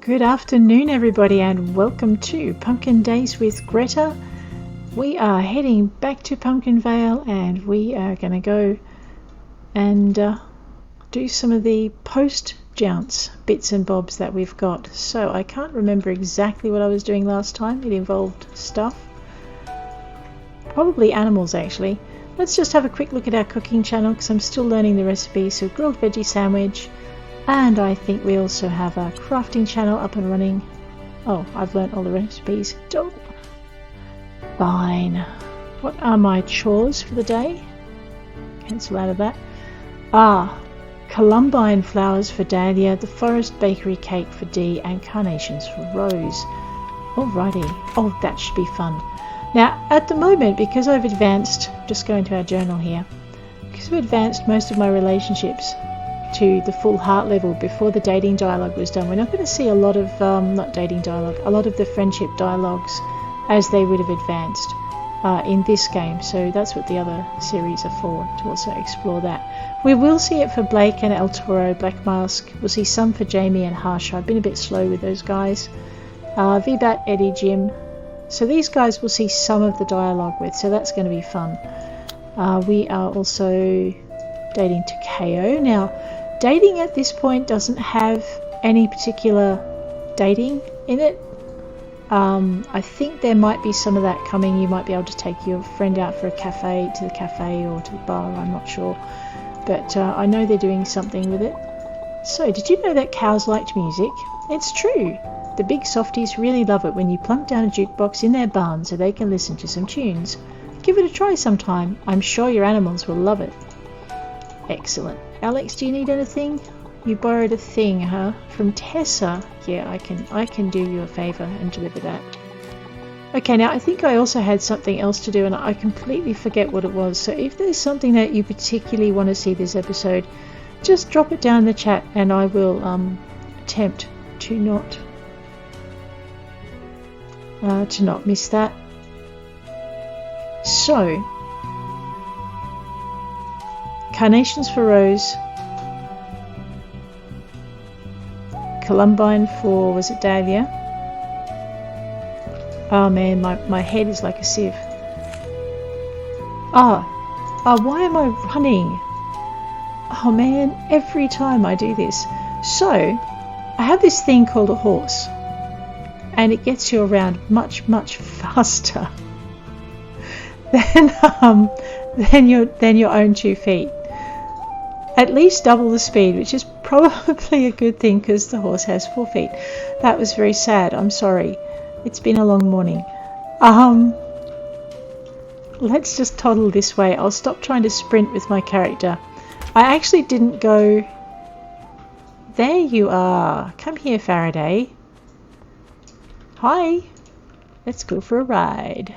Good afternoon everybody and welcome to Pumpkin Days with Greta. We are heading back to Pumpkin Vale and we are going to go and do some of the post jounce bits and bobs that we've got. So I can't remember exactly what I was doing last time. It involved stuff. Probably animals actually. Let's just have a quick look at our cooking channel because I'm still learning the recipe. So grilled veggie sandwich. And I think we also have a crafting channel up and running. Oh, I've learnt all the recipes. Oh, fine. What are my chores for the day? Cancel out of that. Columbine flowers for Dahlia, the forest bakery cake for Dee, and carnations for Rose. Alrighty. Oh, that should be fun. Now, at the moment, because I've advanced, just going to our journal here, because I've advanced most of my relationships to the full heart level before the dating dialogue was done, we're not going to see a lot of not dating dialogue, a lot of the friendship dialogues as they would have advanced in this game. So that's what the other series are for, to also explore that. We will see it for Blake and El Toro, Black Mask. We'll see some for Jamie and Harsha. I've been a bit slow with those guys. VBAT, Eddie, Jim. So these guys will see some of the dialogue with, so that's going to be fun. We are also dating to KO. Now, dating at this point doesn't have any particular dating in it. I think there might be some of that coming. You might be able to take your friend out for a cafe, to the cafe or to the bar, I'm not sure. But I know they're doing something with it. So, did you know that cows liked music? It's true. The big softies really love it when you plunk down a jukebox in their barn so they can listen to some tunes. Give it a try sometime. I'm sure your animals will love it. Excellent. Alex, do you need anything? You borrowed a thing, huh? From Tessa. Yeah, I can do you a favour and deliver that. Okay, now I think I also had something else to do and I completely forget what it was. So if there's something that you particularly want to see this episode, just drop it down in the chat and I will attempt to not miss that. So, carnations for Rose, Columbine for, was it Dahlia? Oh man, my head is like a sieve. Why am I running? Oh man, every time I do this. So, I have this thing called a horse, and it gets you around much faster than your own 2 feet. At least double the speed, which is probably a good thing because the horse has 4 feet. That was very sad. I'm sorry. It's been a long morning. Let's just toddle this way. I'll stop trying to sprint with my character. I actually didn't go... There you are. Come here, Faraday. Hi. Let's go for a ride.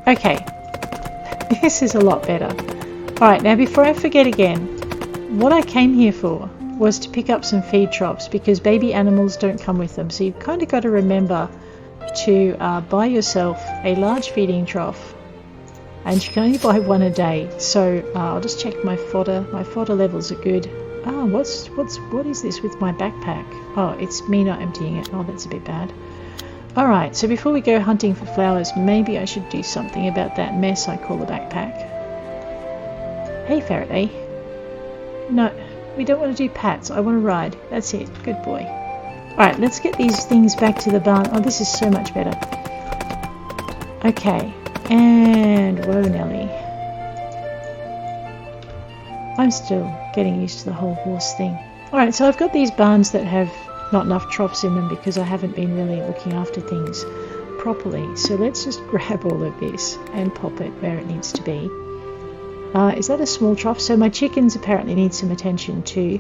Okay. This is a lot better. Alright, now before I forget again, what I came here for was to pick up some feed troughs because baby animals don't come with them. So you've kind of got to remember to buy yourself a large feeding trough, and you can only buy one a day. So I'll just check my fodder. My fodder levels are good. What is this with my backpack? Oh, it's me not emptying it. Oh, that's a bit bad. Alright, so before we go hunting for flowers, maybe I should do something about that mess I call a backpack. Hey Faraday. No, we don't want to do pats. I want to ride. That's it. Good boy. Alright, let's get these things back to the barn. Oh, this is so much better. Okay. And whoa, Nelly. I'm still getting used to the whole horse thing. Alright, so I've got these barns that have not enough troughs in them because I haven't been really looking after things properly. So let's just grab all of this and pop it where it needs to be. Is that a small trough? So my chickens apparently need some attention too.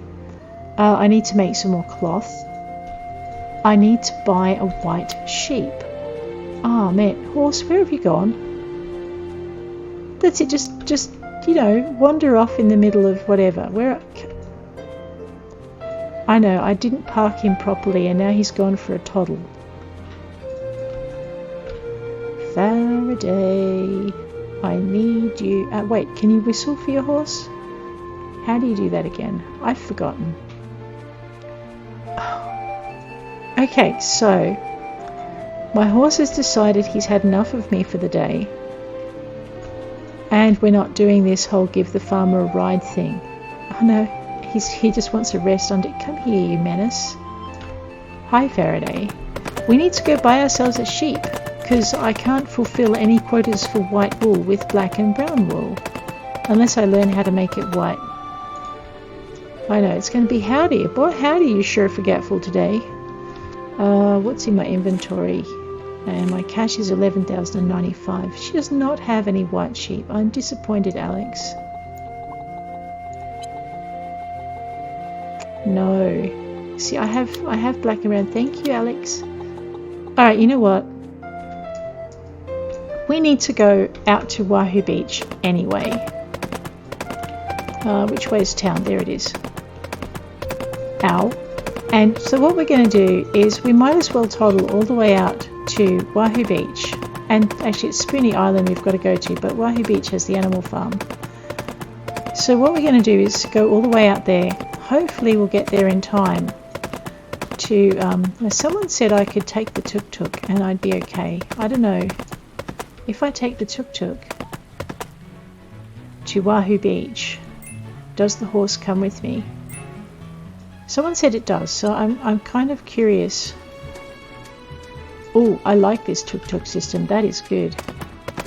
I need to make some more cloth. I need to buy a white sheep. Ah, man, horse, where have you gone? That's it, just wander off in the middle of whatever. I know, I didn't park him properly and now he's gone for a toddle. Faraday, I need you. Wait, can you whistle for your horse? How do you do that again? I've forgotten. Okay, so my horse has decided he's had enough of me for the day, and we're not doing this whole give the farmer a ride thing. Oh no, he just wants a rest under. Come here, you menace. Hi, Faraday. We need to go buy ourselves a sheep, because I can't fulfill any quotas for white wool with black and brown wool, unless I learn how to make it white. I know, it's going to be howdy. Boy, howdy, you sure forgetful today. What's in my inventory? And my cash is 11,095. She does not have any white sheep. I'm disappointed, Alex. No. See, I have black and brown. Thank you, Alex. Alright, you know what? We need to go out to Wahoo Beach anyway. Which way is town? There it is. Ow. And so what we're going to do is we might as well toddle all the way out to Wahoo Beach. And actually it's Spoony Island we've got to go to, but Wahoo Beach has the animal farm. So what we're going to do is go all the way out there. Hopefully we'll get there in time to... someone said I could take the tuk-tuk and I'd be okay. I don't know. If I take the tuk-tuk to Wahoo Beach, does the horse come with me? Someone said it does, so I'm kind of curious. Oh, I like this tuk-tuk system. That is good.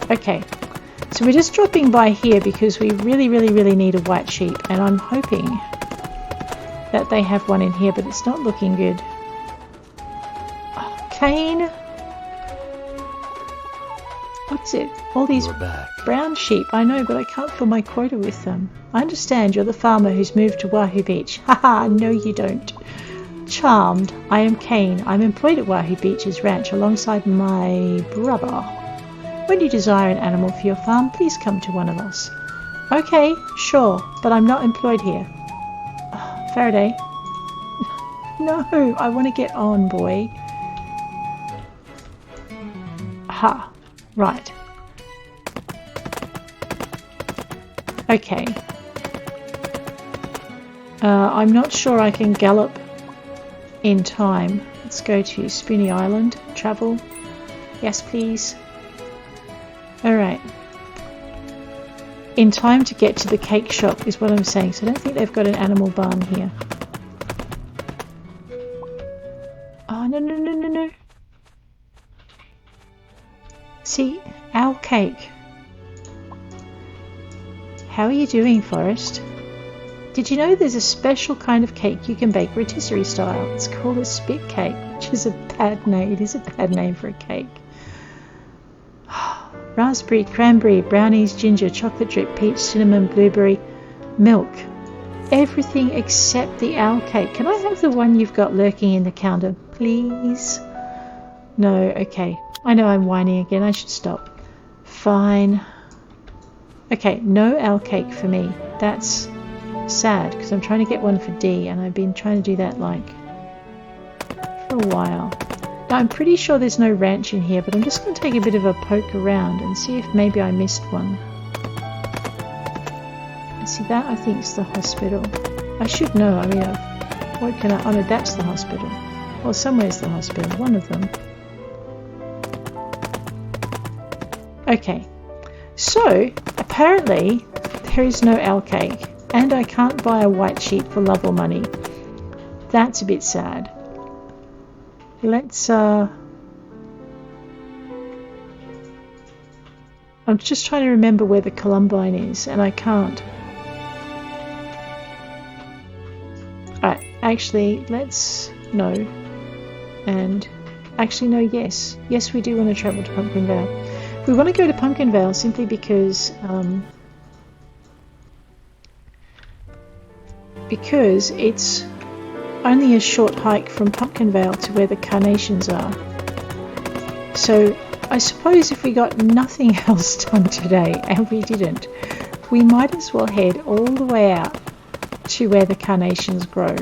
Okay, so we're just dropping by here because we really need a white sheep, and I'm hoping that they have one in here, but it's not looking good. Oh, Kane. What is it? All these brown sheep. I know, but I can't fill my quota with them. I understand you're the farmer who's moved to Wahoo Beach. Haha, no you don't. Charmed. I am Kane. I'm employed at Wahoo Beach's ranch alongside my brother. When you desire an animal for your farm, please come to one of us. Okay, sure, but I'm not employed here. Faraday. No, I want to get on, boy. Aha. Right. Okay. I'm not sure I can gallop in time. Let's go to Spoony Island. Travel. Yes, please. Alright. In time to get to the cake shop is what I'm saying. So I don't think they've got an animal barn here. Oh, no. See, our cake. How are you doing, Forrest? Did you know there's a special kind of cake you can bake rotisserie style? It's called a spit cake, which is a bad name. It is a bad name for a cake. Raspberry, cranberry, brownies, ginger, chocolate drip, peach, cinnamon, blueberry, milk. Everything except the owl cake. Can I have the one you've got lurking in the counter, please? No, okay. I know I'm whining again. I should stop. Fine. Okay, no owl cake for me. That's sad because I'm trying to get one for D, and I've been trying to do that like for a while. Now I'm pretty sure there's no ranch in here, but I'm just going to take a bit of a poke around and see if maybe I missed one. See, that I think is the hospital. I should know. I mean, what can I... Oh no, that's the hospital. Well, somewhere's the hospital. One of them. Okay, so apparently there is no owl cake, and I can't buy a white sheep for love or money. That's a bit sad. Let's I'm just trying to remember where the Columbine is, and I can't. Alright, actually, let's... No. And... Actually, no, yes. Yes, we do want to travel to Pumpkin Vale. We want to go to Pumpkin Vale simply because it's only a short hike from Pumpkin Vale to where the Carnations are. So I suppose if we got nothing else done today, and we didn't, we might as well head all the way out to where the Carnations grow,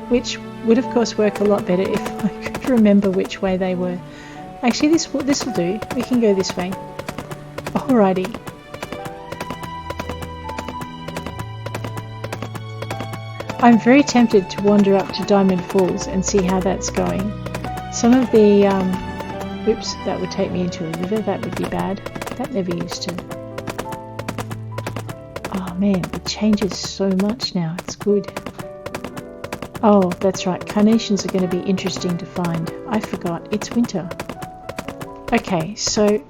which would of course work a lot better if I could remember which way they were. Actually, this will do. We can go this way. Alrighty. I'm very tempted to wander up to Diamond Falls and see how that's going. Some of the, oops, that would take me into a river. That would be bad. That never used to. Oh man, it changes so much now. It's good. Oh, that's right. Carnations are going to be interesting to find. I forgot. It's winter. Okay, so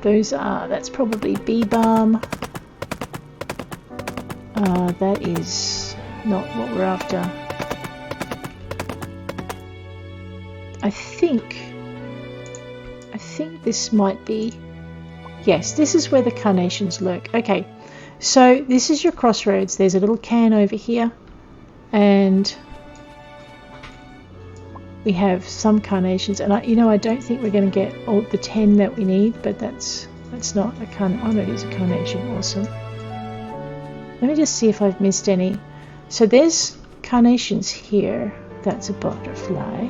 those are, that's probably bee balm. That is not what we're after. I think this might be, yes, this is where the carnations lurk. Okay, so this is your crossroads. There's a little can over here, and we have some carnations, and I don't think we're going to get all the 10 that we need, but that's not a oh no, it is a carnation. Awesome. Let me just see if I've missed any. So there's carnations here. That's a butterfly.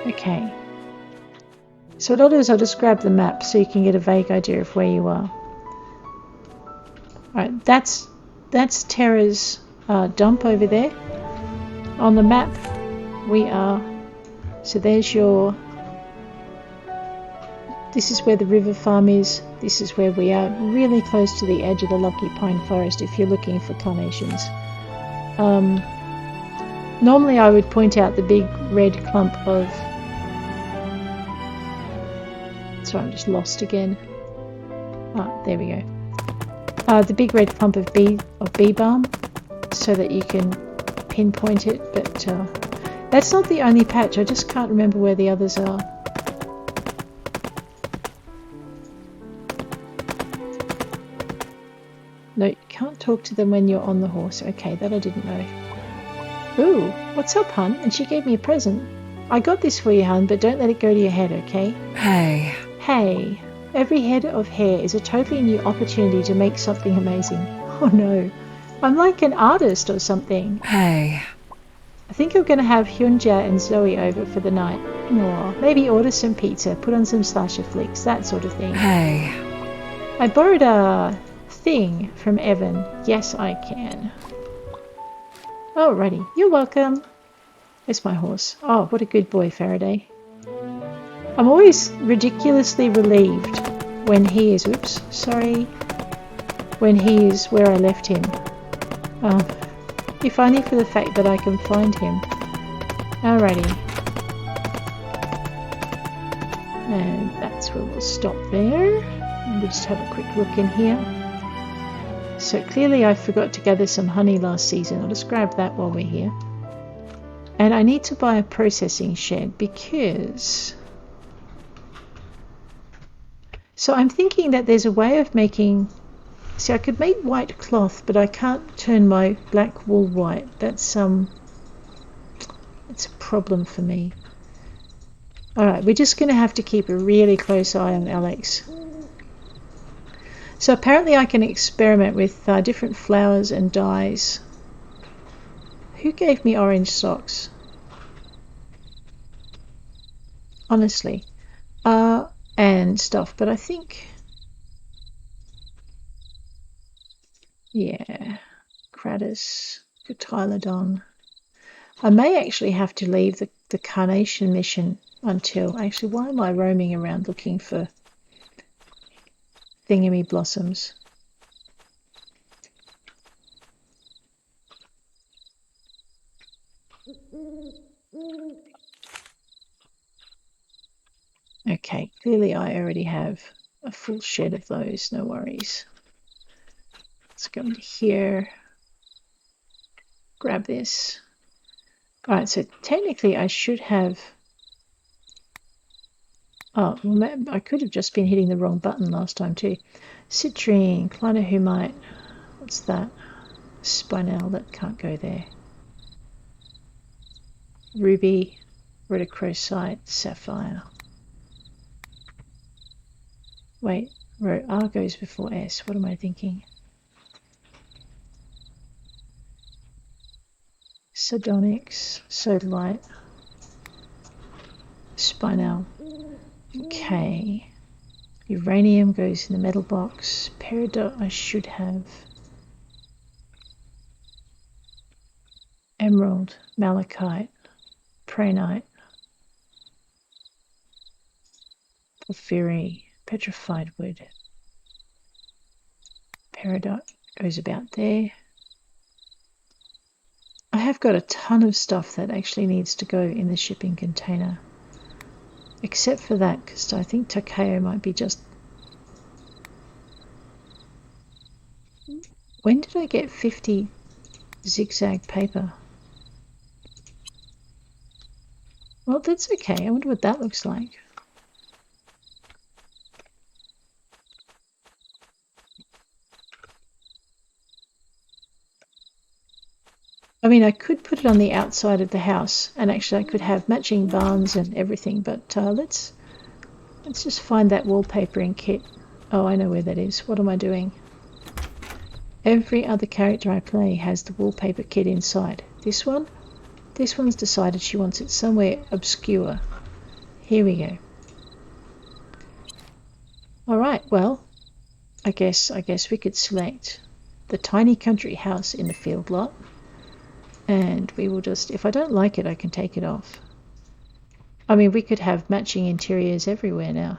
Okay. So what I'll do is I'll just grab the map so you can get a vague idea of where you are. Alright, that's Terra's dump over there. On the map we are, so there's your, this is where the river farm is. This is where we are, really close to the edge of the Lucky Pine Forest if you're looking for carnations. Normally I would point out the big red clump of, sorry, I'm just lost again. Ah, there we go. The big red clump of bee balm, so that you can pinpoint it, but that's not the only patch. I just can't remember where the others are. No, you can't talk to them when you're on the horse. Okay, that I didn't know. Ooh, what's up, hun? And she gave me a present. I got this for you, hun, but don't let it go to your head, okay? Hey. Hey. Every head of hair is a totally new opportunity to make something amazing. Oh no, I'm like an artist or something. Hey. I think I'm going to have Hyunja and Zoe over for the night. Aw, maybe order some pizza, put on some slasher flicks, that sort of thing. Hey. I borrowed a thing from Evan. Yes, I can. Alrighty, you're welcome. It's my horse. Oh, what a good boy, Faraday. I'm always ridiculously relieved when he is, oops, sorry, when he is where I left him. If only for the fact that I can find him. Alrighty. And that's where we'll stop there. And we'll just have a quick look in here. So clearly I forgot to gather some honey last season. I'll just grab that while we're here. And I need to buy a processing shed because... So I'm thinking that there's a way of making... See, I could make white cloth, but I can't turn my black wool white. That's it's a problem for me. Alright, we're just going to have to keep a really close eye on Alex. So apparently I can experiment with different flowers and dyes. Who gave me orange socks? Honestly. And stuff, but I think... Yeah. Kratos, Cotyledon. I may actually have to leave the Carnation mission until... Actually, why am I roaming around looking for thingamy blossoms? Okay, clearly I already have a full shed of those, no worries. Let's go into here, grab this. Alright, so technically I should have... Oh, well, I could have just been hitting the wrong button last time too. Citrine, Clinohumite, what's that? Spinel, that can't go there. Ruby, Rhodochrosite, Sapphire. Wait, R goes before S. What am I thinking? Sardonyx, Sodalite, Spinel. Okay. Uranium goes in the metal box. Peridot I should have. Emerald, malachite, prehnite, porphyry, petrified wood. Peridot goes about there. I have got a ton of stuff that actually needs to go in the shipping container. Except for that, because I think Takeo might be just... When did I get 50 zigzag paper? Well, that's okay. I wonder what that looks like. I mean, I could put it on the outside of the house, and actually I could have matching barns and everything, but let's just find that wallpapering kit. Oh, I know where that is. What am I doing? Every other character I play has the wallpaper kit inside. This one's decided she wants it somewhere obscure. Here we go. Alright, well, I guess we could select the tiny country house in the field lot. And we will just, if I don't like it, I can take it off. I mean, we could have matching interiors everywhere now.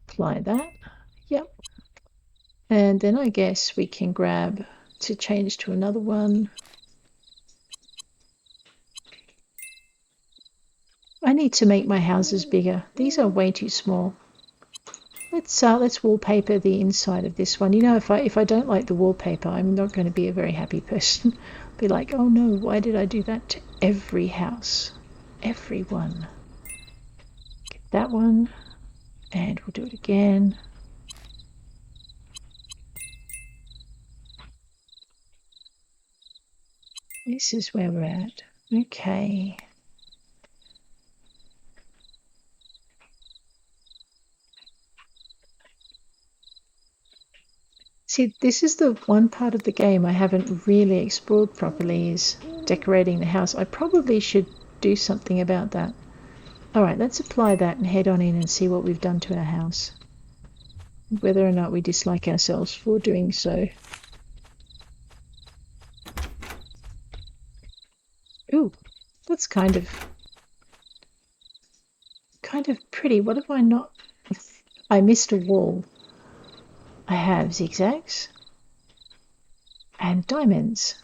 Apply that. Yep. And then I guess we can grab to change to another one. I need to make my houses bigger. These are way too small. Let's wallpaper the inside of this one. You know, if I don't like the wallpaper, I'm not going to be a very happy person. I'll be like, oh no, why did I do that to every house? Every one. Get that one, and we'll do it again. This is where we're at. Okay. See, this is the one part of the game I haven't really explored properly, is decorating the house. I probably should do something about that. Alright, let's apply that and head on in and see what we've done to our house. Whether or not we dislike ourselves for doing so. Ooh, that's kind of pretty. What have I not... I missed a wall. I have zigzags and diamonds.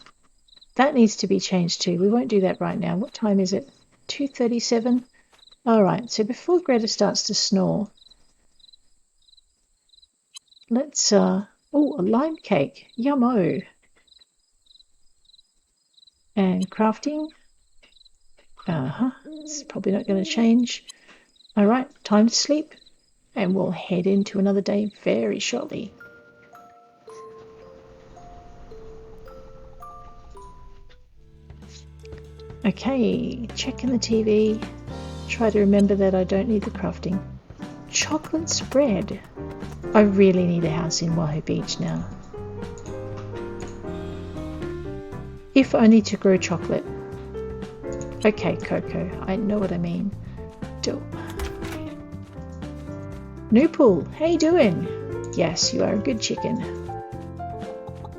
That needs to be changed too. We won't do that right now. What time is it? 2:37? Alright, so before Greta starts to snore, let's, oh, a lime cake. Yummo. And crafting. It's probably not going to change. Alright, time to sleep. And we'll head into another day very shortly. Okay, checking the TV. Try to remember that I don't need the crafting. Chocolate spread. I really need a house in Wahoo Beach now. If only to grow chocolate. Okay, Coco, I know what I mean. Noopal, how you doing? Yes, you are a good chicken.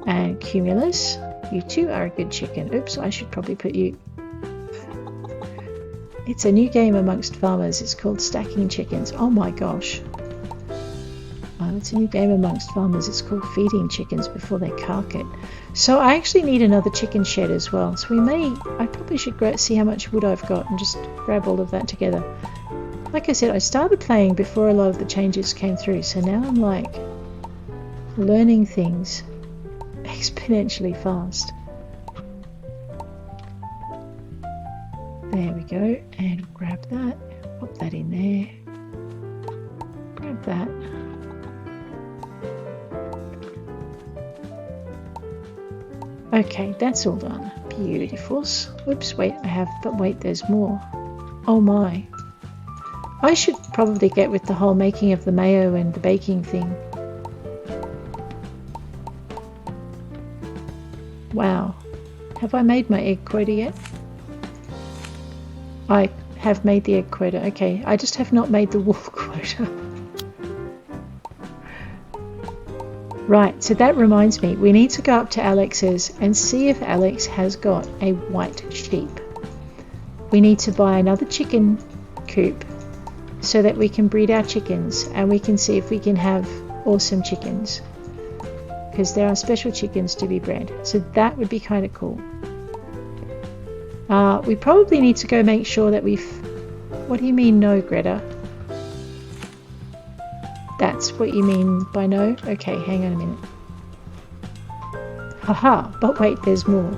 And Cumulus, you too are a good chicken. Oops, I should probably put you... It's a new game amongst farmers. It's called Stacking Chickens. Oh my gosh. It's a new game amongst farmers. It's called Feeding Chickens Before They Cark It. So I actually need another chicken shed as well. So I probably should see how much wood I've got and just grab all of that together. Like I said, I started playing before a lot of the changes came through, so now I'm like learning things exponentially fast. There we go, and grab that, pop that in there, grab that. Okay, that's all done. Beautiful. Oops, wait, wait, there's more. Oh my. I should probably get with the whole making of the mayo and the baking thing. Wow. Have I made my egg quota yet? I have made the egg quota. Okay, I just have not made the wool quota. Right, so that reminds me, we need to go up to Alex's and see if Alex has got a white sheep. We need to buy another chicken coop so that we can breed our chickens, and we can see if we can have awesome chickens, because there are special chickens to be bred. So that would be kind of cool. We probably need to go make sure that what do you mean no, Greta? That's what you mean by no? Okay, hang on a minute. Haha, but wait, there's more.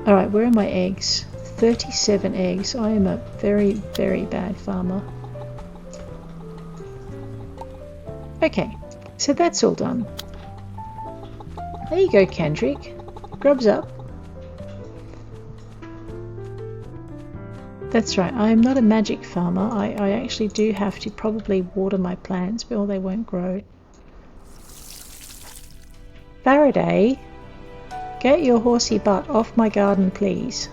Alright, where are my eggs? 37 eggs. I am a very, very bad farmer. Okay, so that's all done. There you go, Kendrick. Grubs up. That's right, I am not a magic farmer. I actually do have to probably water my plants, or they won't grow. Faraday, get your horsey butt off my garden, please.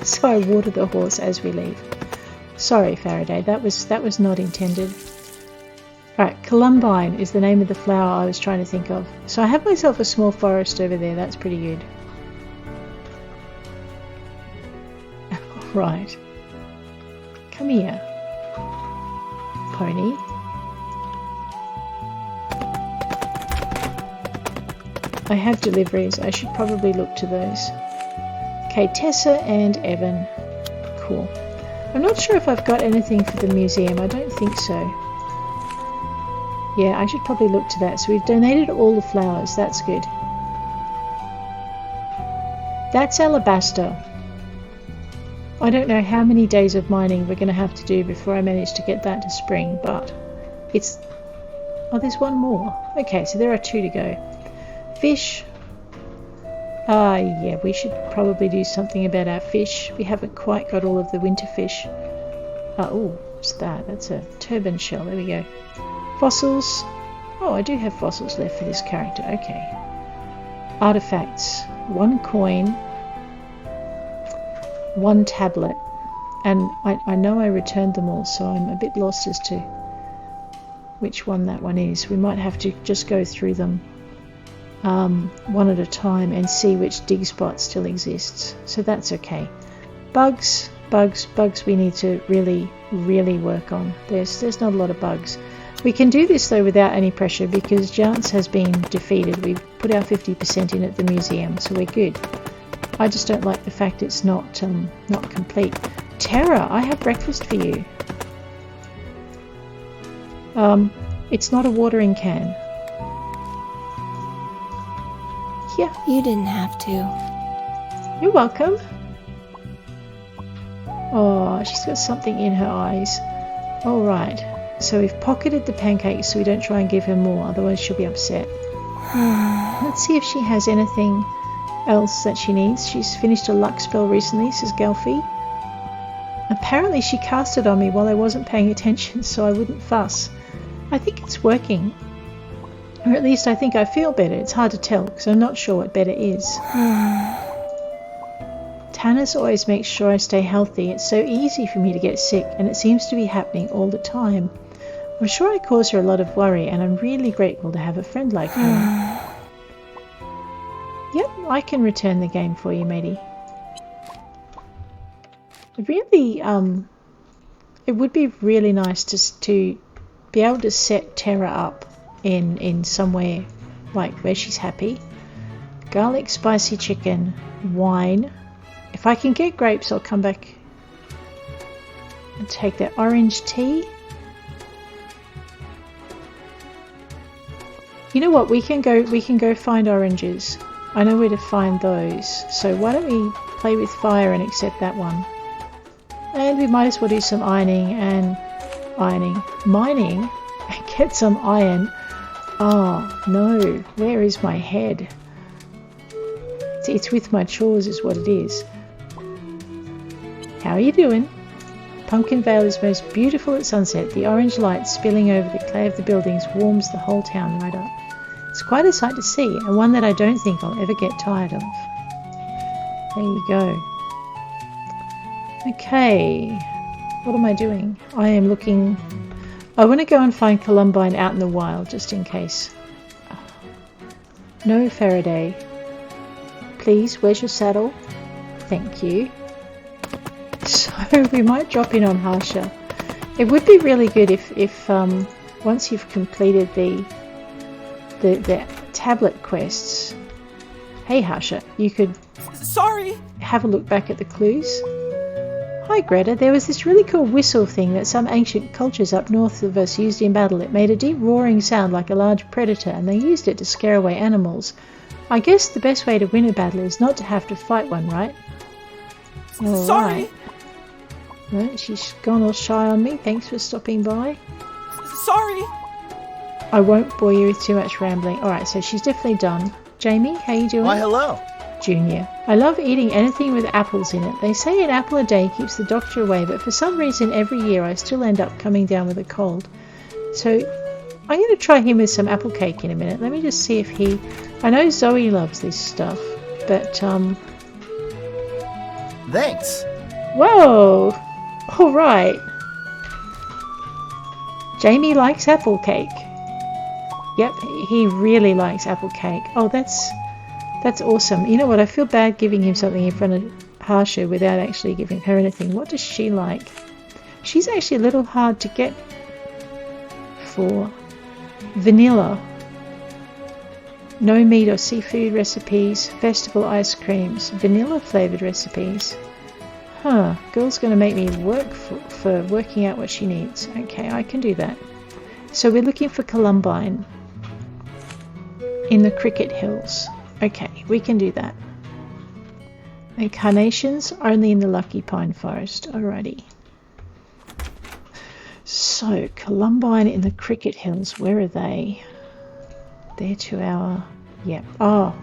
So I water the horse as we leave. Sorry, Faraday, that was not intended. Right, Columbine is the name of the flower I was trying to think of. So I have myself a small forest over there. That's pretty good. Right. Come here, pony. I have deliveries. I should probably look to those. Okay, Tessa and Evan. Cool. I'm not sure if I've got anything for the museum. I don't think so. Yeah, I should probably look to that. So we've donated all the flowers. That's good. That's alabaster. I don't know how many days of mining we're going to have to do before I manage to get that to spring, but it's... Oh, there's one more. Okay, so there are 2 to go. Fish. Yeah, we should probably do something about our fish. We haven't quite got all of the winter fish. Oh, what's that? That's a turban shell. There we go. Fossils. Oh, I do have fossils left for this character. Okay. Artifacts. 1 coin. 1 tablet. And I know I returned them all, so I'm a bit lost as to which one that one is. We might have to just go through them one at a time and see which dig spot still exists. So that's okay. Bugs we need to really work on. There's not a lot of bugs. We can do this though without any pressure because Jance has been defeated. We've put our 50% in at the museum, so we're good. I just don't like the fact it's not complete. Tara, I have breakfast for you. It's not a watering can. Yeah. You didn't have to. You're welcome. Oh, she's got something in her eyes. All right. So we've pocketed the pancakes so we don't try and give her more, otherwise she'll be upset. Let's see if she has anything else that she needs. She's finished a luck spell recently, says Gelfie. Apparently she cast it on me while I wasn't paying attention, so I wouldn't fuss. I think it's working. Or at least I think I feel better. It's hard to tell because I'm not sure what better is. Tannis always makes sure I stay healthy. It's so easy for me to get sick, and it seems to be happening all the time. I'm sure I cause her a lot of worry, and I'm really grateful to have a friend like her. Yep, I can return the game for you, matey. Really, it would be really nice to be able to set Tara up in somewhere like where she's happy. Garlic spicy chicken, wine. If I can get grapes, I'll come back and take that. Orange tea. You know what? We can go find oranges. I know where to find those. So why don't we play with fire and accept that one? And we might as well do some mining and get some iron. Oh no, where is my head? It's with my chores is what it is. How are you doing? Pumpkin Vale is most beautiful at sunset. The orange light spilling over the clay of the buildings warms the whole town right up. It's quite a sight to see, and one that I don't think I'll ever get tired of. There you go. Okay, what am I doing? I am looking... I want to go and find Columbine out in the wild, just in case. No Faraday. Please, where's your saddle? Thank you. So we might drop in on Harsha. It would be really good if once you've completed the tablet quests. Hey Harsha, you could have a look back at the clues. Hi Greta, there was this really cool whistle thing that some ancient cultures up north of us used in battle. It made a deep roaring sound like a large predator, and they used it to scare away animals. I guess the best way to win a battle is not to have to fight one, right? All right. Right, she's gone all shy on me. Thanks for stopping by. Sorry. I won't bore you with too much rambling. Alright, so she's definitely done. Jamie, how you doing? Why, hello. Junior. I love eating anything with apples in it. They say an apple a day keeps the doctor away, but for some reason every year I still end up coming down with a cold. So I'm going to try him with some apple cake in a minute. Let me just see if he... I know Zoe loves this stuff, but Thanks. Whoa! Alright. Jamie likes apple cake. Yep, he really likes apple cake. Oh, that's awesome. You know what? I feel bad giving him something in front of Harsha without actually giving her anything. What does she like? She's actually a little hard to get for. Vanilla. No meat or seafood recipes. Vegetable ice creams. Vanilla flavoured recipes. Huh. Girl's going to make me work for working out what she needs. Okay, I can do that. So we're looking for Columbine in the Cricket Hills. Okay, we can do that. And Carnations only in the Lucky Pine Forest. Alrighty. So, Columbine in the Cricket Hills. Where are they? They're to our... Yep. Oh.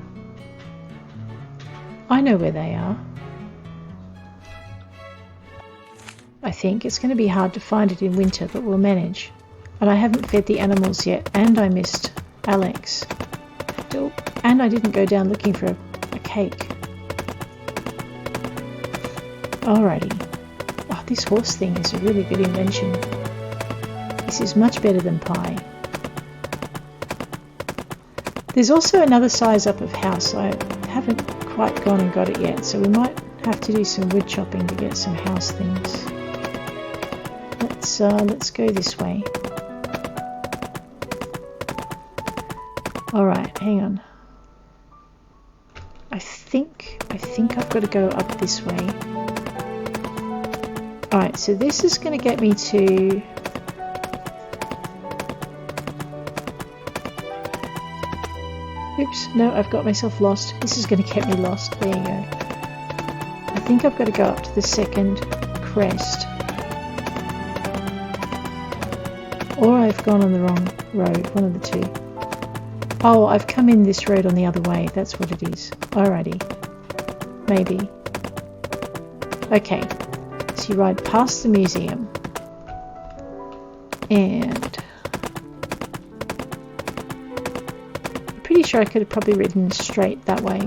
I know where they are. I think it's going to be hard to find it in winter, but we'll manage. And I haven't fed the animals yet, and I missed Alex. And I didn't go down looking for a cake. Alrighty. Oh, this horse thing is a really good invention. This is much better than pie. There's also another size up of house. I haven't quite gone and got it yet, so we might have to do some wood chopping to get some house things. Let's go this way. Alright, hang on. I think I've got to go up this way. Alright, so this is going to get me to... Oops, no, I've got myself lost. This is going to get me lost. There you go. I think I've got to go up to the second crest. Or I've gone on the wrong road, one of the two. Oh, I've come in this road on the other way. That's what it is. Alrighty. Maybe. Okay. So you ride past the museum. And... I'm pretty sure I could have probably ridden straight that way.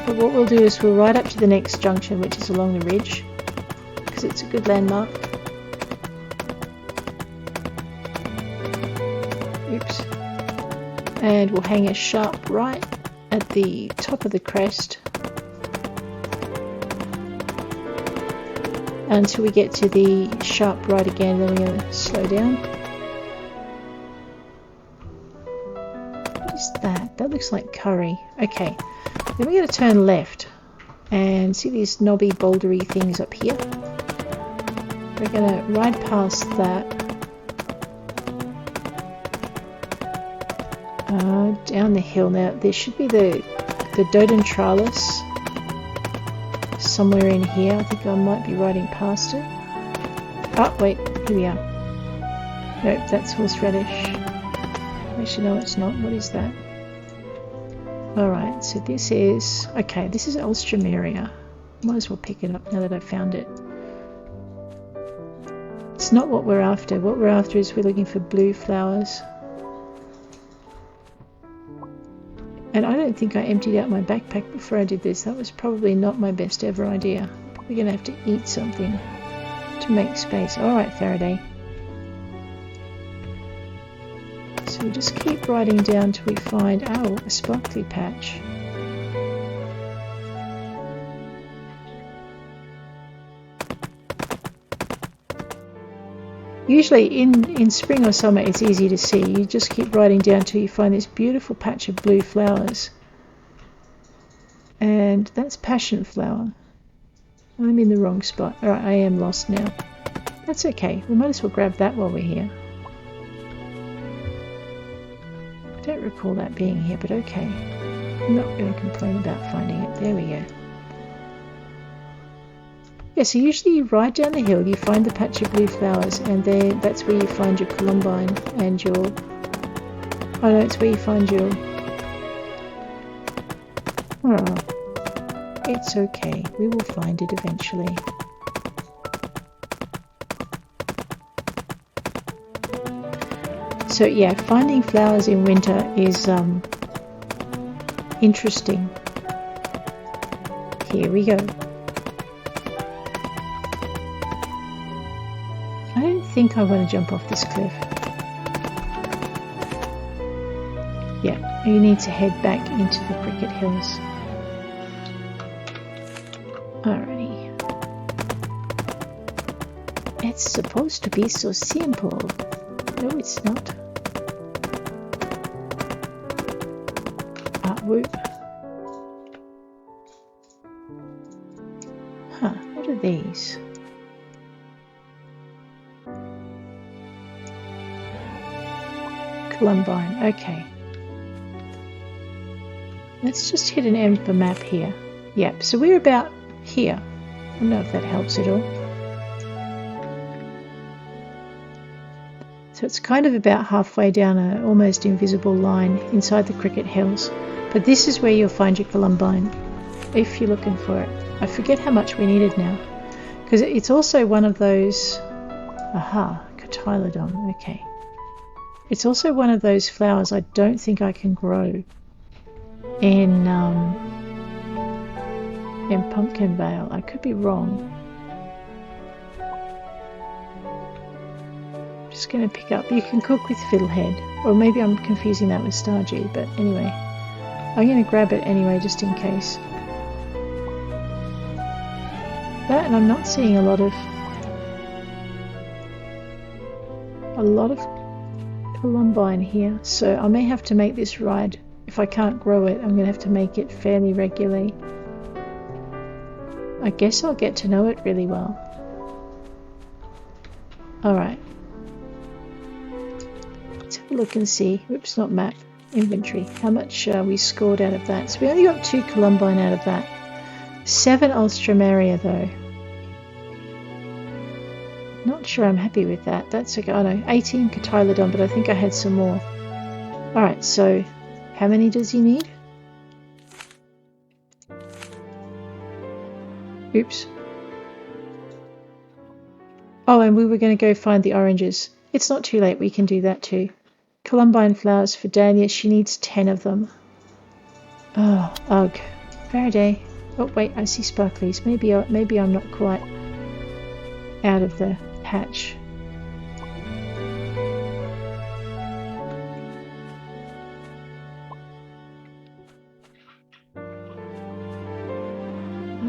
But what we'll do is we'll ride up to the next junction, which is along the ridge. Because it's a good landmark. Oops. And we'll hang a sharp right at the top of the crest until we get to the sharp right again. Then we're going to slow down. What is that? That looks like curry. Okay, then we're going to turn left and see these knobby bouldery things up here. We're going to ride past that. Down the hill. Now there should be the Dodontralis somewhere in here. I think I might be riding past it. Oh wait, here we are. Nope, that's horseradish. Actually no, it's not. What is that? Alright, so this is... Okay, this is Alstroemeria. Might as well pick it up now that I've found it. It's not what we're after. What we're after is we're looking for blue flowers. And I don't think I emptied out my backpack before I did this. That was probably not my best ever idea. We're going to have to eat something to make space. Alright, Faraday. So we just keep riding down till we find, oh, a sparkly patch. Usually in spring or summer it's easy to see. You just keep riding down till you find this beautiful patch of blue flowers. And that's passion flower. I'm in the wrong spot. Alright, I am lost now. That's okay. We might as well grab that while we're here. I don't recall that being here, but okay. I'm not going to complain about finding it. There we go. Yeah, so usually you ride down the hill, you find the patch of blue flowers, and then that's where you find your columbine and your... Oh no, it's where you find your... Oh, it's okay. We will find it eventually. So yeah, finding flowers in winter is interesting. Here we go. I don't think I want to jump off this cliff. Yeah, you need to head back into the Cricket Hills. Alrighty. It's supposed to be so simple. No, it's not. Whoop. Huh, what are these? Columbine, okay. Let's just hit an Emperor map here. Yep, so we're about here. I don't know if that helps at all. So it's kind of about halfway down an almost invisible line inside the Cricket Hills. But this is where you'll find your columbine, if you're looking for it. I forget how much we needed now. Because it's also one of those... Aha, cotyledon, okay. It's also one of those flowers I don't think I can grow in Pumpkin Vale. I could be wrong. I'm just going to pick up... You can cook with fiddlehead. Or maybe I'm confusing that with stardew, but anyway. I'm going to grab it anyway, just in case. That, and I'm not seeing a lot of columbine here, so I may have to make this ride. If I can't grow it, I'm going to have to make it fairly regularly. I guess I'll get to know it really well. Alright. Let's have a look and see. Oops, not map. Inventory. How much we scored out of that. So we only got 2 columbine out of that. 7 Alstroemeria though. Not sure I'm happy with that. That's okay. Oh no, 18 cotyledon, but I think I had some more. Alright, so how many does he need? Oops. Oh, and we were going to go find the oranges. It's not too late, we can do that too. Columbine flowers for Dahlia, she needs 10 of them. Oh, ugh. Faraday. Oh wait, I see sparklies. Maybe I'm not quite out of the patch.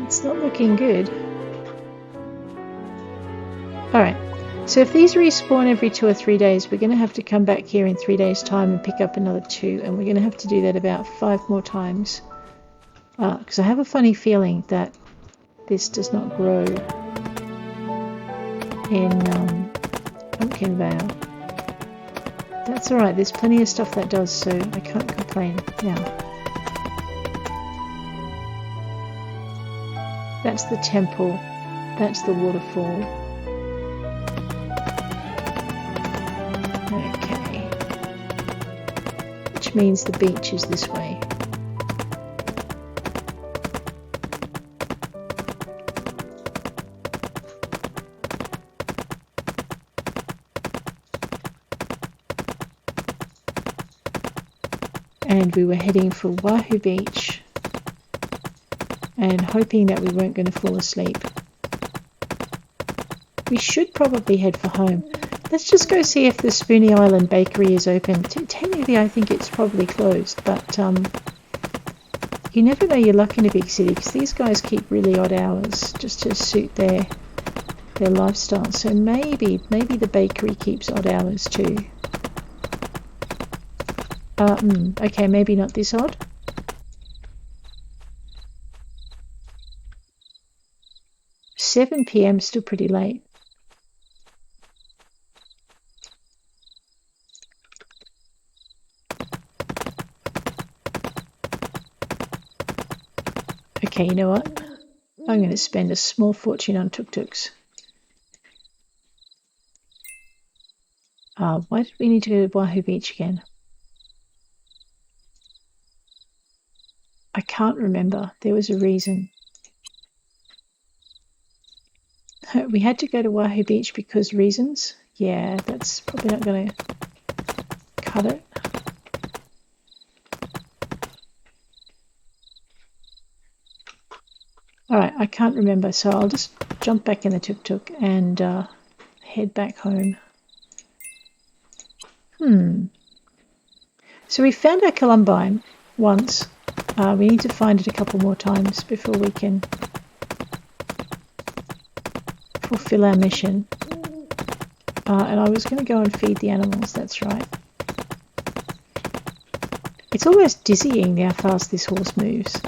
It's not looking good. Alright. So if these respawn every 2 or 3 days, we're going to have to come back here in 3 days' time and pick up another 2, and we're going to have to do that about 5 more times. Because I have a funny feeling that this does not grow in Pumpkin Vale. That's alright, there's plenty of stuff that does, so I can't complain. Now, that's the temple, that's the waterfall. Which means the beach is this way. and we were heading for Wahoo Beach and hoping that we weren't going to fall asleep. We should probably head for home. Let's just go see if the Spoonie Island Bakery is open. Technically, I think it's probably closed, but you never know your luck in a big city because these guys keep really odd hours just to suit their lifestyle. So maybe the bakery keeps odd hours too. Okay, maybe not this odd. $7 p.m. still pretty late. Okay, you know what? I'm going to spend a small fortune on tuk-tuks. Why did we need to go to Wahoo Beach again? I can't remember. There was a reason. We had to go to Wahoo Beach because reasons? Yeah, that's probably not going to cut it. Alright, I can't remember, so I'll just jump back in the tuk-tuk and head back home. So we found our Columbine once. We need to find it a couple more times before we can fulfill our mission. And I was going to go and feed the animals, that's right. It's almost dizzying how fast this horse moves.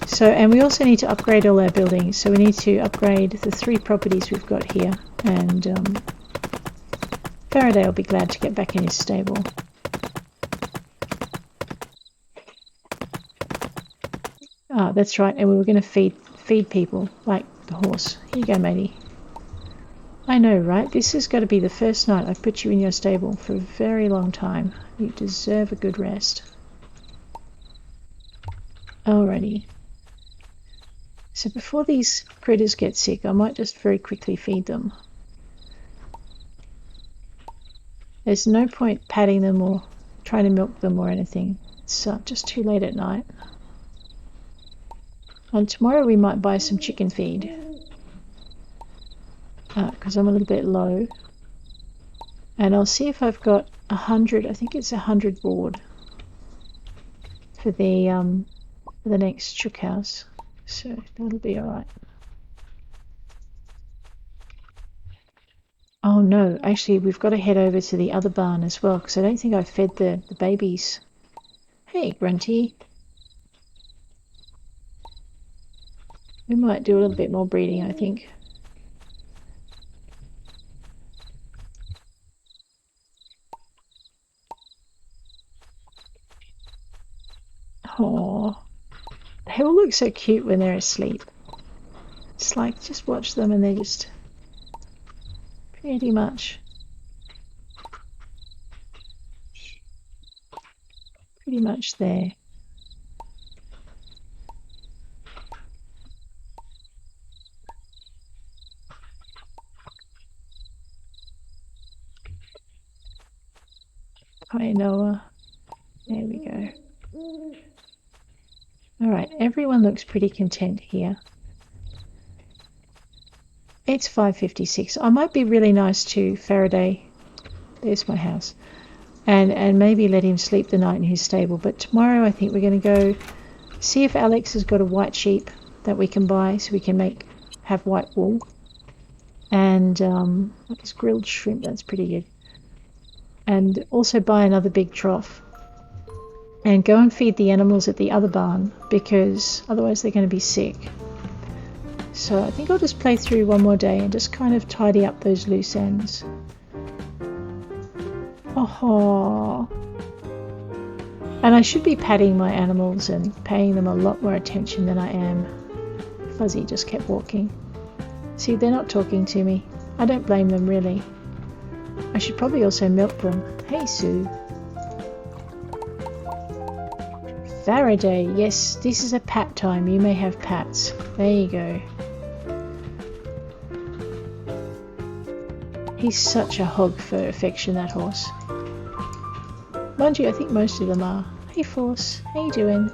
So, and we also need to upgrade all our buildings. So we need to upgrade the 3 properties we've got here. And Faraday will be glad to get back in his stable. That's right. And we were going to feed people, like the horse. Here you go, matey. I know, right? This has got to be the first night I've put you in your stable for a very long time. You deserve a good rest. Alrighty. So before these critters get sick, I might just very quickly feed them. There's no point patting them or trying to milk them or anything. It's just too late at night. And tomorrow we might buy some chicken feed. Because I'm a little bit low. And I'll see if I've got 100, I think it's 100 board for the next chook house. So that'll be alright. Oh no, actually we've got to head over to the other barn as well because I don't think I fed the babies. Hey Grunty. We might do a little bit more breeding, I think. Oh, they all look so cute when they're asleep. It's like, just watch them and they're just pretty much there. Hi Noah. There we go. Alright, everyone looks pretty content here. It's 5:56. I might be really nice to Faraday. There's my house. And maybe let him sleep the night in his stable. But tomorrow I think we're going to go see if Alex has got a white sheep that we can buy so we can have white wool. And like this grilled shrimp, that's pretty good. And also buy another big trough. And go and feed the animals at the other barn because otherwise they're going to be sick. So I think I'll just play through one more day and just kind of tidy up those loose ends. Oh, and I should be patting my animals and paying them a lot more attention than I am. Fuzzy just kept walking. See, they're not talking to me. I don't blame them really. I should probably also milk them. Hey Sue. Faraday, yes, this is a pat time. You may have pats. There you go. He's such a hog for affection, that horse. Mind you, I think most of them are. Hey Force, how you doing?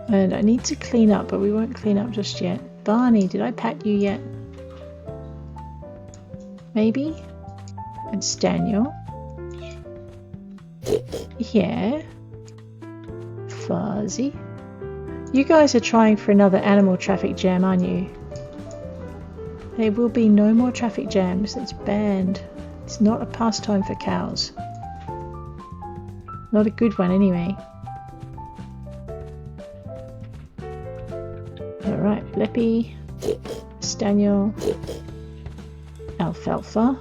And I need to clean up, but we won't clean up just yet. Barney, did I pat you yet? Maybe? It's Daniel. Yeah. Fuzzy. You guys are trying for another animal traffic jam, aren't you? There will be no more traffic jams. It's banned. It's not a pastime for cows. Not a good one anyway. Alright, Bleppy, Staniel, Alfalfa.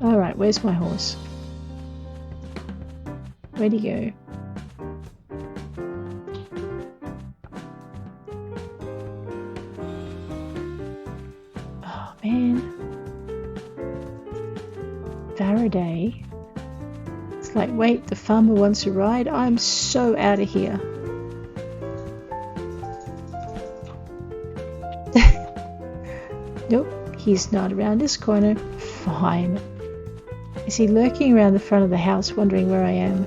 Alright, where's my horse? Where'd he go? Oh man. Faraday. It's like, wait, the farmer wants a ride? I'm so out of here. Nope, he's not around this corner. Fine. Is he lurking around the front of the house wondering where I am?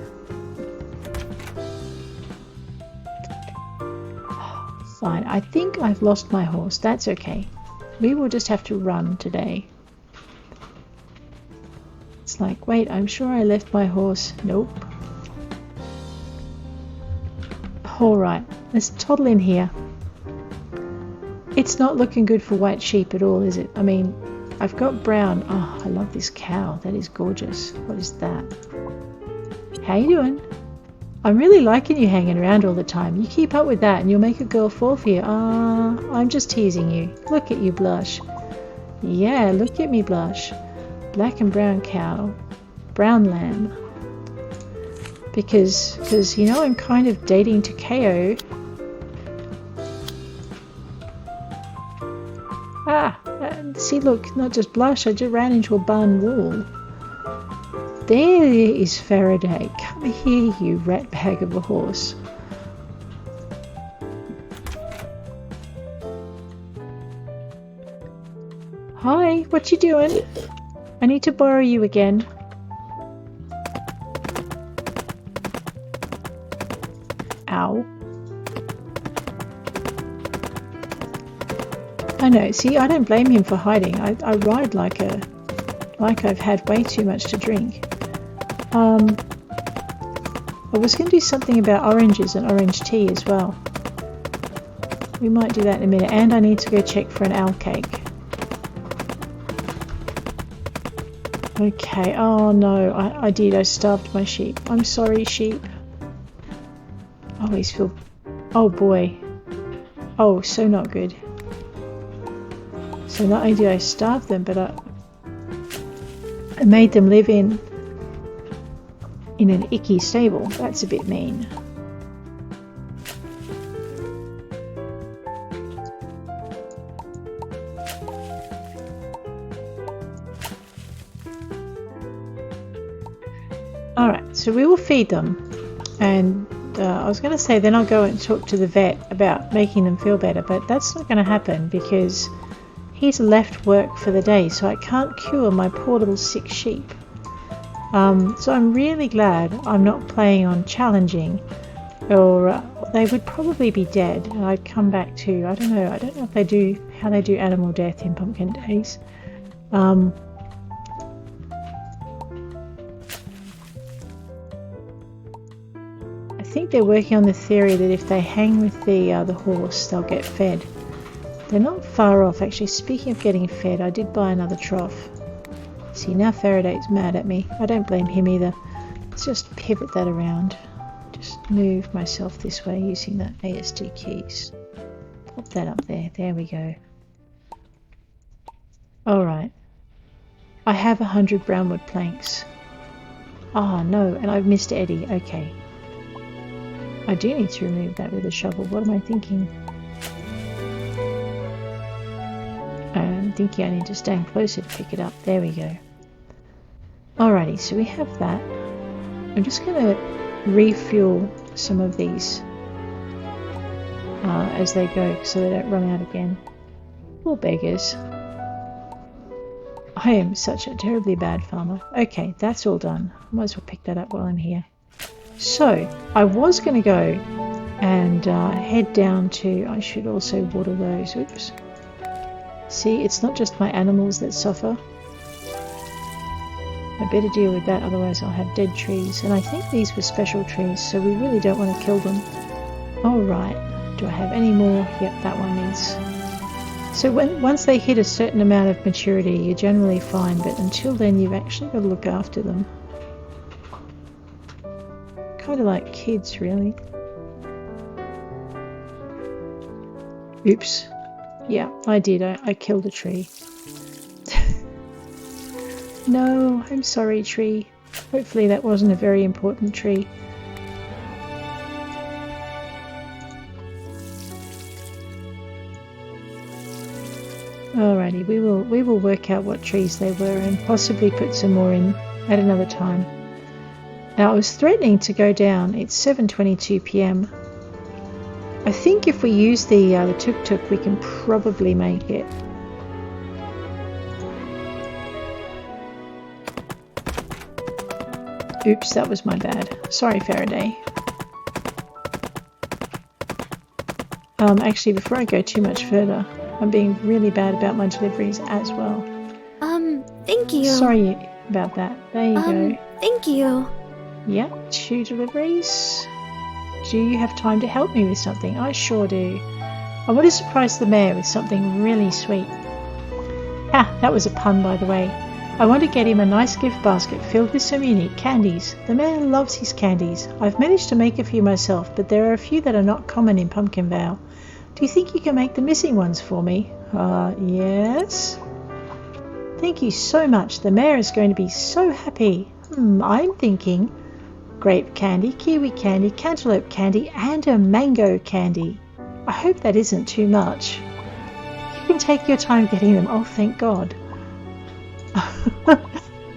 Fine, I think I've lost my horse. That's okay. We will just have to run today. It's like, wait, I'm sure I left my horse. Nope. Alright, let's toddle in here. It's not looking good for white sheep at all, is it? I mean, I've got brown. Oh, I love this cow. That is gorgeous. What is that? How you doing? I'm really liking you hanging around all the time. You keep up with that and you'll make a girl fall for you. I'm just teasing you. Look at you blush. Yeah, look at me blush. Black and brown cow. Brown lamb. Because you know, I'm kind of dating Takeo. See, look, not just blush, I just ran into a barn wall. There is Faraday. Come here, you rat bag of a horse. Hi, what you doing? I need to borrow you again. Ow. I know, see, I don't blame him for hiding. I ride like I've had way too much to drink. I was going to do something about oranges and orange tea as well. We might do that in a minute. And I need to go check for an owl cake. Okay, oh no, I did. I starved my sheep. I'm sorry, sheep. Always feel... Oh boy. Oh, so not good. So not only did I starve them, but I made them live in an icky stable. That's a bit mean. Alright, so we will feed them. And I was going to say then I'll go and talk to the vet about making them feel better, but that's not going to happen because he's left work for the day, so I can't cure my poor little sick sheep. So I'm really glad I'm not playing on challenging, or they would probably be dead and I'd come back to, I don't know if they do, how they do animal death in Pumpkin Days. I think they're working on the theory that if they hang with the horse, they'll get fed. They're not far off. Actually, speaking of getting fed, I did buy another trough. See, now Faraday's mad at me. I don't blame him either. Let's just pivot that around. Just move myself this way using the ASD keys. Pop that up there. There we go. Alright. I have 100 brownwood planks. Oh no, and I've missed Eddie. Okay. I do need to remove that with a shovel. What am I thinking? I'm thinking I need to stand closer to pick it up. There we go. Alrighty, so we have that. I'm just going to refuel some of these as they go so they don't run out again. Poor beggars. I am such a terribly bad farmer. Okay, that's all done. Might as well pick that up while I'm here. So, I was going to go and head down to... I should also water those. Oops. See, it's not just my animals that suffer. I better deal with that, otherwise I'll have dead trees. And I think these were special trees, so we really don't want to kill them. Alright, do I have any more? Yep, that one is. So once they hit a certain amount of maturity, you're generally fine, but until then you've actually got to look after them. Kind of like kids, really. Oops. Yeah, I did. I killed a tree. No, I'm sorry, tree. Hopefully that wasn't a very important tree. Alrighty, we will work out what trees they were and possibly put some more in at another time. Now I was threatening to go down. It's 7:22 p.m. I think if we use the tuk-tuk we can probably make it. Oops, that was my bad. Sorry, Faraday. Actually, before I go too much further, I'm being really bad about my deliveries as well. Thank you. Sorry about that. There you go. Thank you. Yep, 2 deliveries. Do you have time to help me with something? I sure do. I want to surprise the mayor with something really sweet. Ha, that was a pun, by the way. I want to get him a nice gift basket filled with some unique candies. The mayor loves his candies. I've managed to make a few myself, but there are a few that are not common in Pumpkinvale. Do you think you can make the missing ones for me? Yes. Thank you so much. The mayor is going to be so happy. I'm thinking grape candy, kiwi candy, cantaloupe candy, and a mango candy. I hope that isn't too much. You can take your time getting them. Oh, thank God.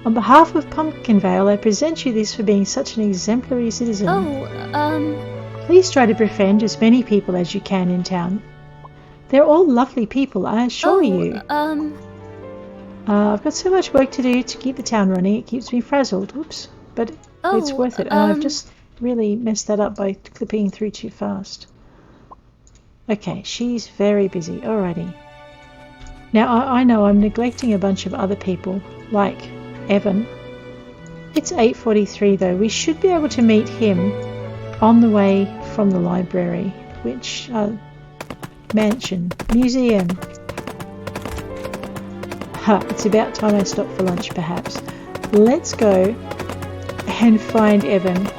On behalf of Pumpkinvale, I present you this for being such an exemplary citizen. Please try to befriend as many people as you can in town. They're all lovely people, I assure you. I've got so much work to do to keep the town running, it keeps me frazzled. Oops. But it's worth it. And I've just really messed that up by clipping through too fast. Okay, she's very busy. Alrighty. Now, I know I'm neglecting a bunch of other people, like Evan. It's 8:43 though. We should be able to meet him on the way from the library, which, mansion, museum. It's about time I stopped for lunch, perhaps. Let's go and find Evan.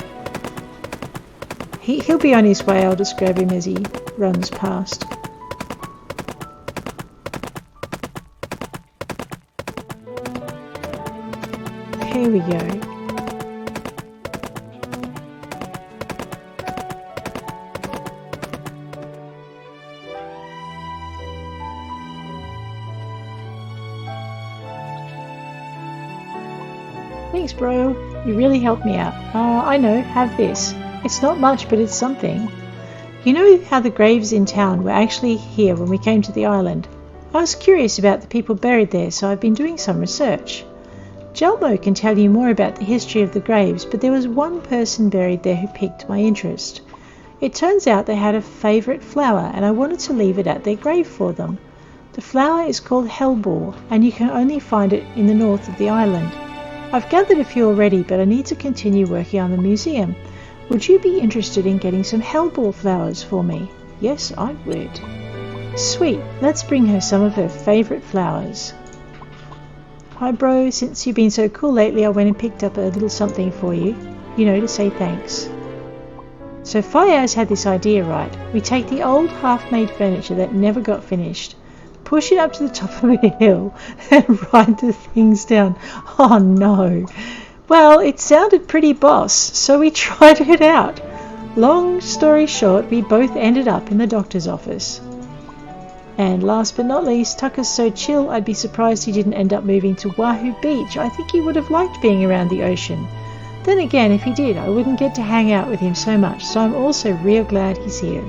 He'll be on his way. I'll just grab him as he runs past. Here we go. Thanks, bro. You really helped me out. I know. Have this. It's not much, but it's something. You know how the graves in town were actually here when we came to the island? I was curious about the people buried there, so I've been doing some research. Jelmo can tell you more about the history of the graves, but there was one person buried there who piqued my interest. It turns out they had a favourite flower, and I wanted to leave it at their grave for them. The flower is called hellebore, and you can only find it in the north of the island. I've gathered a few already, but I need to continue working on the museum. Would you be interested in getting some hellebore flowers for me? Yes, I would. Sweet, let's bring her some of her favourite flowers. Hi bro, since you've been so cool lately, I went and picked up a little something for you. You know, to say thanks. So Fayaz had this idea, right? We take the old half-made furniture that never got finished, push it up to the top of a hill, and ride the things down. Oh no. Well, it sounded pretty boss, so we tried it out. Long story short, we both ended up in the doctor's office. And last but not least, Tucker's so chill, I'd be surprised he didn't end up moving to Wahoo Beach. I think he would have liked being around the ocean. Then again, if he did, I wouldn't get to hang out with him so much, so I'm also real glad he's here.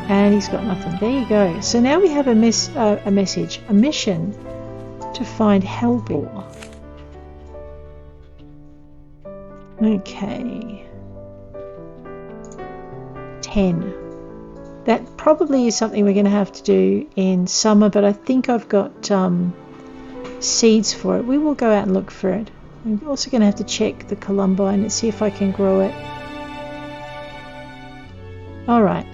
And he's got nothing. There you go. So now we have a mission. to find Hellbore. Okay. 10. That probably is something we're going to have to do in summer, but I think I've got seeds for it. We will go out and look for it. I'm also going to have to check the Columbine and see if I can grow it. Alright.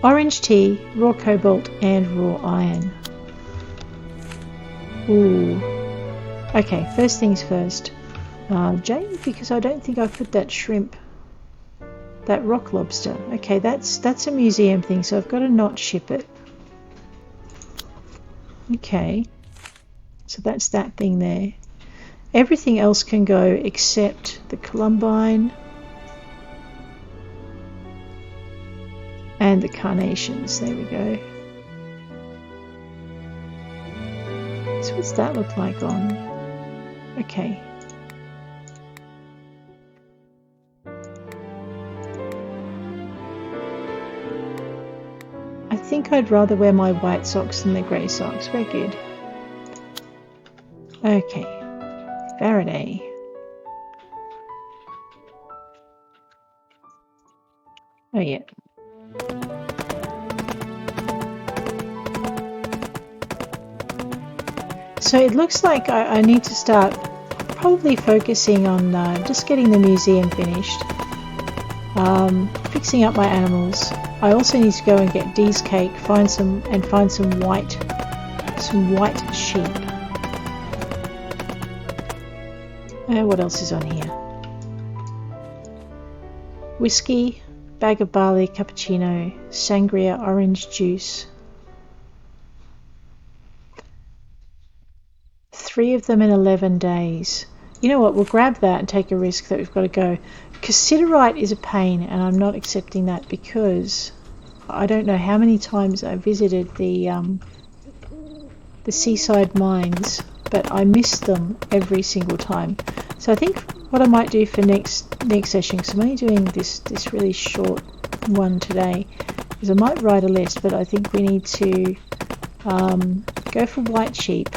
Orange tea, raw cobalt, and raw iron. Ooh. Okay, first things first. Jane, because I don't think I put that shrimp, that rock lobster. Okay, that's a museum thing, so I've got to not ship it. Okay, so that's that thing there. Everything else can go except the Columbine and the Carnations. There we go. So what's that look like on? Okay. I think I'd rather wear my white socks than the grey socks. We're good. Okay. Faraday. Oh yeah. So it looks like I need to start probably focusing on just getting the museum finished. Fixing up my animals. I also need to go and get Dee's cake, find some white sheep. What else is on here? Whiskey, bag of barley, cappuccino, sangria, orange juice. 3 of them in 11 days. You know what? We'll grab that and take a risk that we've got to go. Cassiterite is a pain, and I'm not accepting that because I don't know how many times I visited the seaside mines, but I missed them every single time. So I think what I might do for next session, because I'm only doing this really short one today, is I might write a list, but I think we need to go for white sheep,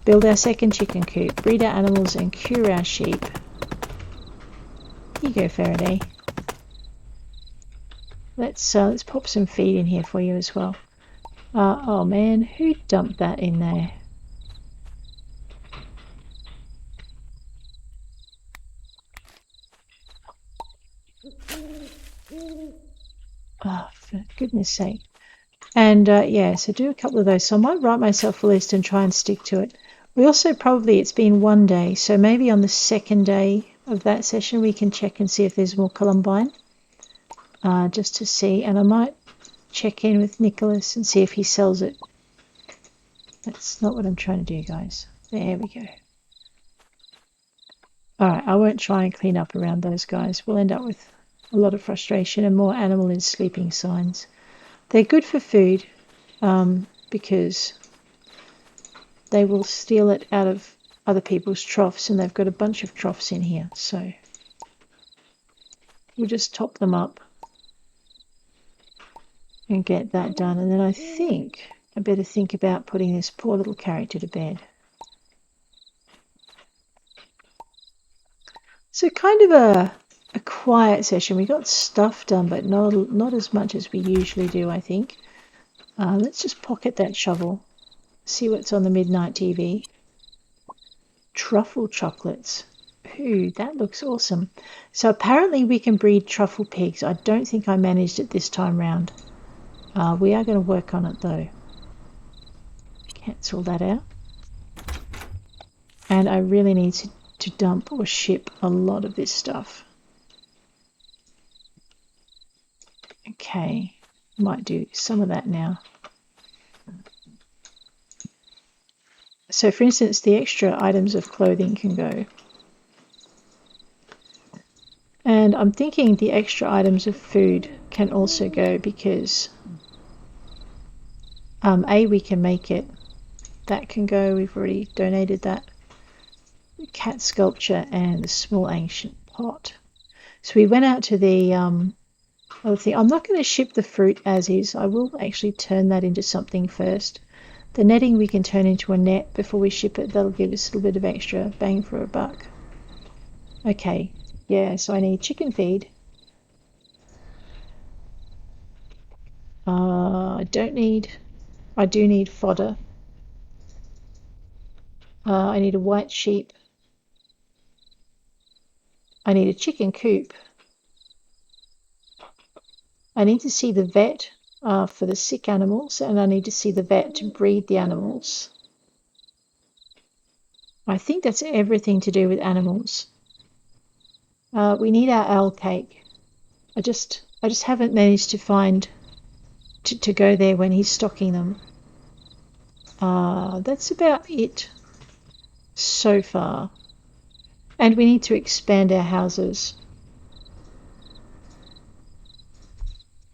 build our second chicken coop, breed our animals, and cure our sheep. Here you go, Faraday. Let's pop some feed in here for you as well. Oh man, who dumped that in there? Oh, for goodness sake. And yeah, so do a couple of those. So I might write myself a list and try and stick to it. We also probably, it's been one day, so maybe on the second day of that session we can check and see if there's more Columbine. Just to see, and I might check in with Nicholas and see if he sells it. That's not what I'm trying to do, guys. There we go. Alright, I won't try and clean up around those guys. We'll end up with a lot of frustration and more animal in sleeping signs. They're good for food because they will steal it out of other people's troughs, and they've got a bunch of troughs in here, so we'll just top them up and get that done. And then I think I better think about putting this poor little character to bed. So kind of a quiet session. We got stuff done, but not as much as we usually do, I think. Let's just pocket that shovel. See what's on the midnight TV. Truffle chocolates. Ooh, that looks awesome. So apparently we can breed truffle pigs. I don't think I managed it this time round. We are going to work on it though. Cancel that out. And I really need to dump or ship a lot of this stuff. Okay, might do some of that now. So for instance, the extra items of clothing can go. And I'm thinking the extra items of food can also go because we can make it. That can go, we've already donated that. The cat sculpture and the small ancient pot. So we went out to the other thing. I'm not going to ship the fruit as is. I will actually turn that into something first. The netting we can turn into a net before we ship it. That'll give us a little bit of extra bang for a buck. Okay, yeah, so I need chicken feed. I do need fodder. I need a white sheep. I need a chicken coop. I need to see the vet for the sick animals, and I need to see the vet to breed the animals. I think that's everything to do with animals. We need our owl cake. I just haven't managed to find to go there when he's stocking them. That's about it so far. And we need to expand our houses.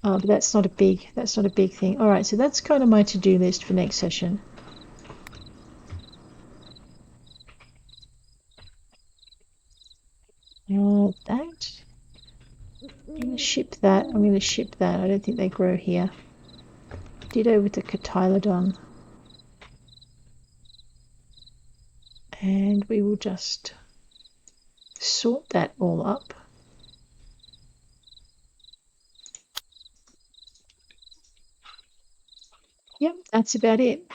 But that's not a big thing. All right, so that's kind of my to-do list for next session. That. I'm going to ship that. I don't think they grow here. Ditto with the Cotyledon. And we will just sort that all up. Yep, that's about it.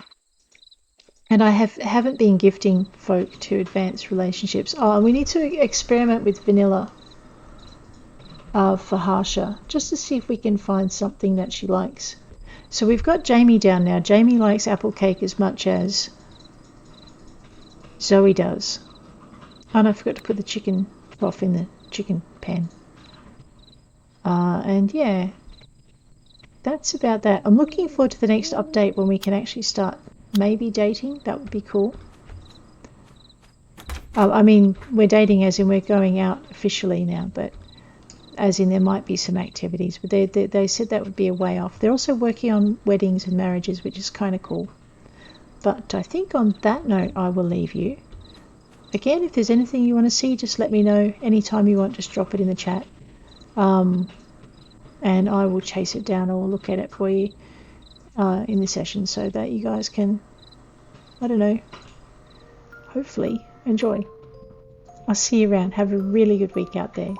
And I haven't been gifting folk to advanced relationships. Oh, and we need to experiment with vanilla for Harsha, just to see if we can find something that she likes. So we've got Jamie down now. Jamie likes apple cake as much as Zoe does. And I forgot to put the chicken broth in the chicken pan. And yeah, that's about that. I'm looking forward to the next update when we can actually start maybe dating. That would be cool. I mean, we're dating as in we're going out officially now, but as in there might be some activities. But they said that would be a way off. They're also working on weddings and marriages, which is kind of cool. But I think on that note, I will leave you. Again, if there's anything you want to see, just let me know. Anytime you want, just drop it in the chat. And I will chase it down or look at it for you in the session so that you guys can, I don't know, hopefully enjoy. I'll see you around. Have a really good week out there.